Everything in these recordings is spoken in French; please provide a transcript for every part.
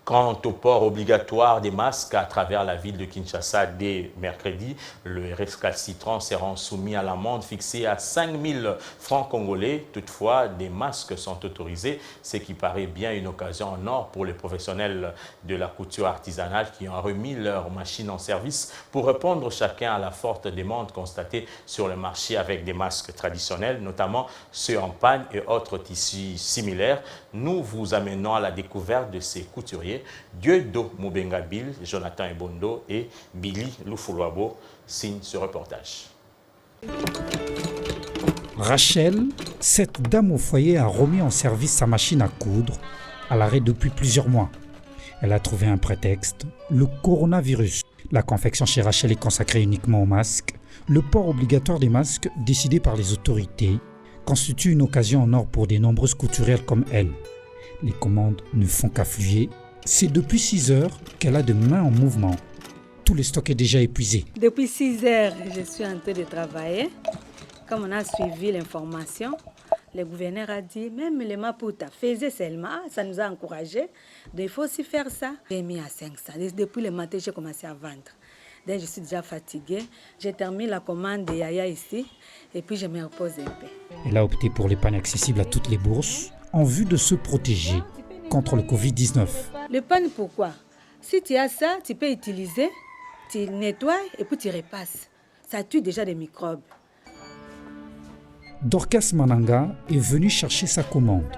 Quant au port obligatoire des masques à travers la ville de Kinshasa dès mercredi, le récalcitrant sera soumis à l'amende fixée à 5 000 francs congolais. Toutefois, des masques sont autorisés, ce qui paraît bien une occasion en or pour les professionnels de la couture artisanale qui ont remis leurs machines en service pour répondre chacun à la forte demande constatée sur le marché avec des masques traditionnels, notamment ceux en pagne et autres tissus similaires. Nous vous amenons à la découverte de ces couturiers Dieudo Moubenga Bill, Jonathan Ebondo et Billy Lufulwabo signent ce reportage. Rachel, cette dame au foyer, a remis en service sa machine à coudre à l'arrêt depuis plusieurs mois. Elle a trouvé un prétexte, le coronavirus. La confection chez Rachel est consacrée uniquement aux masques. Le port obligatoire des masques, décidé par les autorités, constitue une occasion en or pour de nombreuses couturières comme elle. Les commandes ne font qu'affluer. C'est depuis 6 heures qu'elle a de mains en mouvement. Tout le stock est déjà épuisé. Depuis 6 heures, je suis en train de travailler. Comme on a suivi l'information, le gouverneur a dit, même les Maputa faisaient seulement, ça nous a encouragés. Donc il faut aussi faire ça. J'ai mis à 500. Depuis le matin, j'ai commencé à vendre. Donc je suis déjà fatiguée. J'ai terminé la commande de Yaya ici et puis je me repose un peu. Elle a opté pour l'épargne accessible à toutes les bourses en vue de se protéger contre le Covid-19. L'épargne, pourquoi? Si tu as ça, tu peux utiliser, tu nettoies et puis tu repasses. Ça tue déjà des microbes. Dorcas Mananga est venue chercher sa commande.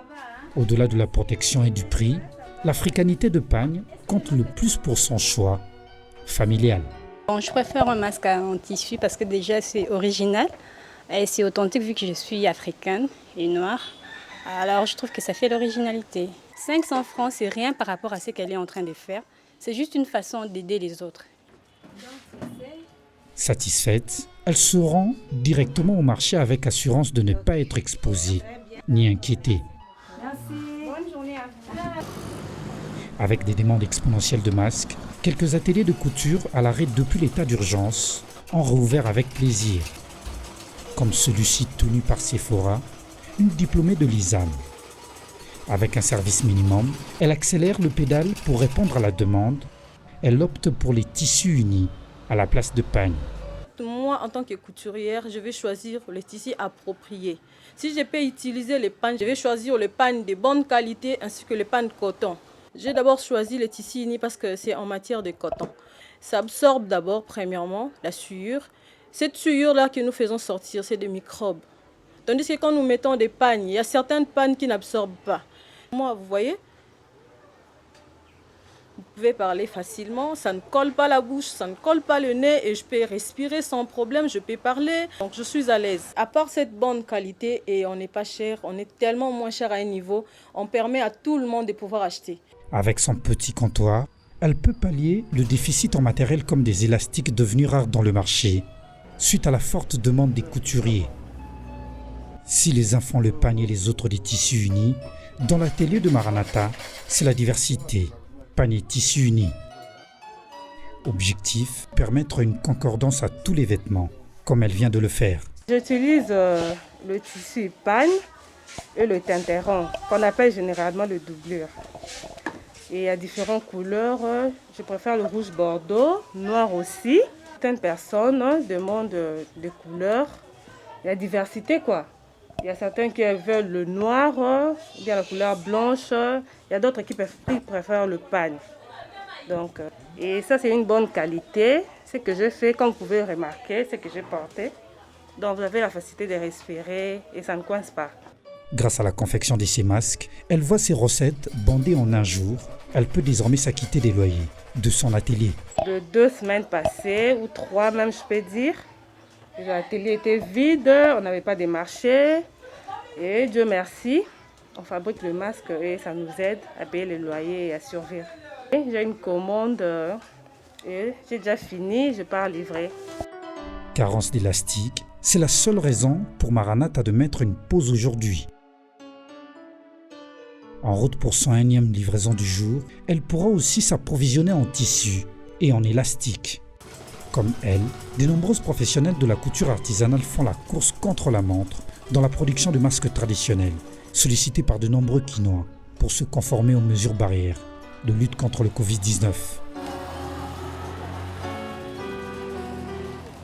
Au-delà de la protection et du prix, l'africanité de pagne compte le plus pour son choix familial. Bon, je préfère un masque en tissu parce que déjà c'est original et c'est authentique vu que je suis africaine et noire. Alors je trouve que ça fait l'originalité. 500 francs, c'est rien par rapport à ce qu'elle est en train de faire. C'est juste une façon d'aider les autres. Satisfaite, elle se rend directement au marché avec assurance de ne pas être exposée ni inquiétée. Merci. Bonne journée à vous. Avec des demandes exponentielles de masques, quelques ateliers de couture à l'arrêt depuis l'état d'urgence ont rouvert avec plaisir. Comme celui-ci tenu par Sephora, une diplômée de l'ISAM. Avec un service minimum, elle accélère le pédale pour répondre à la demande. Elle opte pour les tissus unis à la place de pagne. Moi, en tant que couturière, je vais choisir les tissus appropriés. Si je peux utiliser les pagnes, je vais choisir les pagnes de bonne qualité ainsi que les pagnes coton. J'ai d'abord choisi les tissus unis parce que c'est en matière de coton. Ça absorbe d'abord, premièrement, la sueur. Cette sueur-là que nous faisons sortir, c'est des microbes. Tandis que quand nous mettons des pagnes, il y a certaines pagnes qui n'absorbent pas. Moi, vous voyez, vous pouvez parler facilement, ça ne colle pas la bouche, ça ne colle pas le nez et je peux respirer sans problème, je peux parler. Donc je suis à l'aise. À part cette bonne qualité et on n'est pas cher, on est tellement moins cher à un niveau, on permet à tout le monde de pouvoir acheter. Avec son petit comptoir, elle peut pallier le déficit en matériel comme des élastiques devenus rares dans le marché, suite à la forte demande des couturiers. Si les uns font le pagne et les autres des tissus unis, dans l'atelier de Maranatha, c'est la diversité, pagne et tissus unis. Objectif, permettre une concordance à tous les vêtements, comme elle vient de le faire. J'utilise le tissu pagne et le tinteron, qu'on appelle généralement le doublure. Et il y a différentes couleurs, je préfère le rouge bordeaux, noir aussi. Certaines personnes demandent des couleurs, il y a diversité quoi. Il y a certains qui veulent le noir, il y a la couleur blanche, il y a d'autres qui préfèrent le pagne. Donc, et ça c'est une bonne qualité, ce que je fais, comme vous pouvez remarquer, ce que j'ai porté. Donc vous avez la facilité de respirer et ça ne coince pas. Grâce à la confection de ces masques, elle voit ses recettes bandées en un jour. Elle peut désormais s'acquitter des loyers de son atelier. De 2 semaines passées, ou 3 même je peux dire, l'atelier était vide, on n'avait pas de marché. Et Dieu merci, on fabrique le masque et ça nous aide à payer les loyers et à survivre. J'ai une commande et j'ai déjà fini, je pars livrer. Carence d'élastique, c'est la seule raison pour Maranatha de mettre une pause aujourd'hui. En route pour son 1e livraison du jour, elle pourra aussi s'approvisionner en tissu et en élastique. Comme elle, de nombreuses professionnels de la couture artisanale font la course contre la montre dans la production de masques traditionnels, sollicités par de nombreux Quinois pour se conformer aux mesures barrières. de lutte contre le Covid-19.